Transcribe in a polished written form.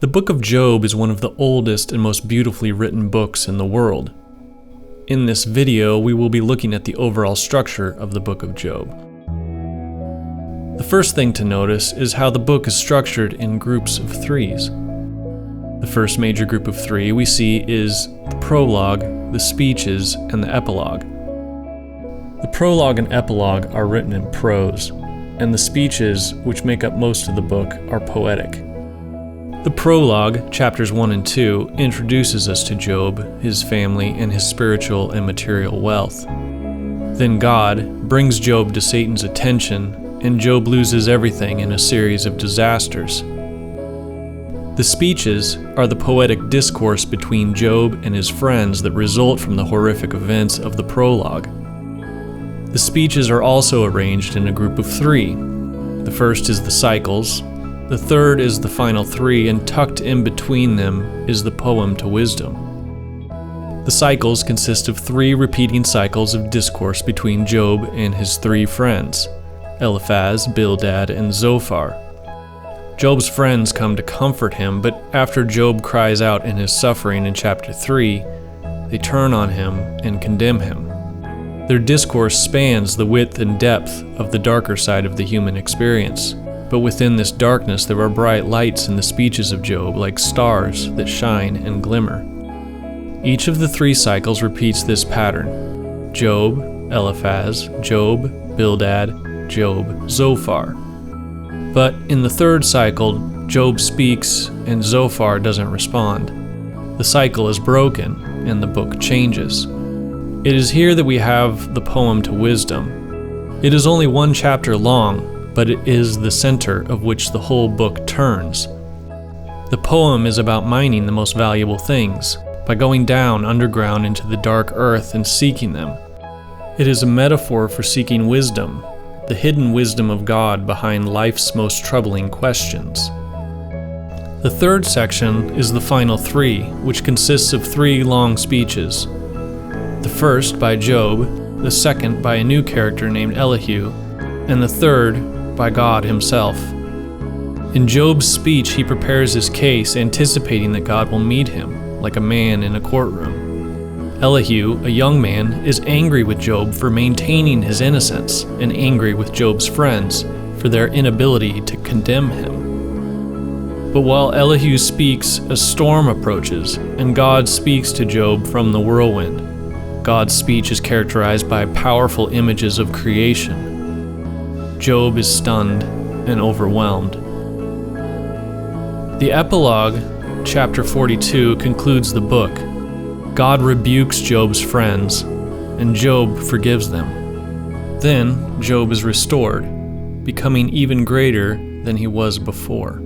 The Book of Job is one of the oldest and most beautifully written books in the world. In this video, we will be looking at the overall structure of the Book of Job. The first thing to notice is how the book is structured in groups of threes. The first major group of three we see is the prologue, the speeches, and the epilogue. The prologue and epilogue are written in prose, and the speeches, which make up most of the book, are poetic. The prologue, chapters 1 and 2, introduces us to Job, his family, and his spiritual and material wealth. Then God brings Job to Satan's attention, and Job loses everything in a series of disasters. The speeches are the poetic discourse between Job and his friends that result from the horrific events of the prologue. The speeches are also arranged in a group of three. The first is the cycles, the third is the final three, and tucked in between them is the poem to wisdom. The cycles consist of three repeating cycles of discourse between Job and his three friends, Eliphaz, Bildad, and Zophar. Job's friends come to comfort him, but after Job cries out in his suffering in chapter 3, they turn on him and condemn him. Their discourse spans the width and depth of the darker side of the human experience, but within this darkness there are bright lights in the speeches of Job, like stars that shine and glimmer. Each of the three cycles repeats this pattern: Job, Eliphaz, Job, Bildad, Job, Zophar. But in the third cycle, Job speaks and Zophar doesn't respond. The cycle is broken and the book changes. It is here that we have the poem to wisdom. It is only one chapter long, but it is the center of which the whole book turns. The poem is about mining the most valuable things, by going down underground into the dark earth and seeking them. It is a metaphor for seeking wisdom, the hidden wisdom of God behind life's most troubling questions. The third section is the final three, which consists of three long speeches. The first by Job, the second by a new character named Elihu, and the third by God himself. In Job's speech, he prepares his case, anticipating that God will meet him, like a man in a courtroom. Elihu, a young man, is angry with Job for maintaining his innocence, and angry with Job's friends for their inability to condemn him. But while Elihu speaks, a storm approaches, and God speaks to Job from the whirlwind. God's speech is characterized by powerful images of creation. Job is stunned and overwhelmed. The epilogue, chapter 42, concludes the book. God rebukes Job's friends, and Job forgives them. Then Job is restored, becoming even greater than he was before.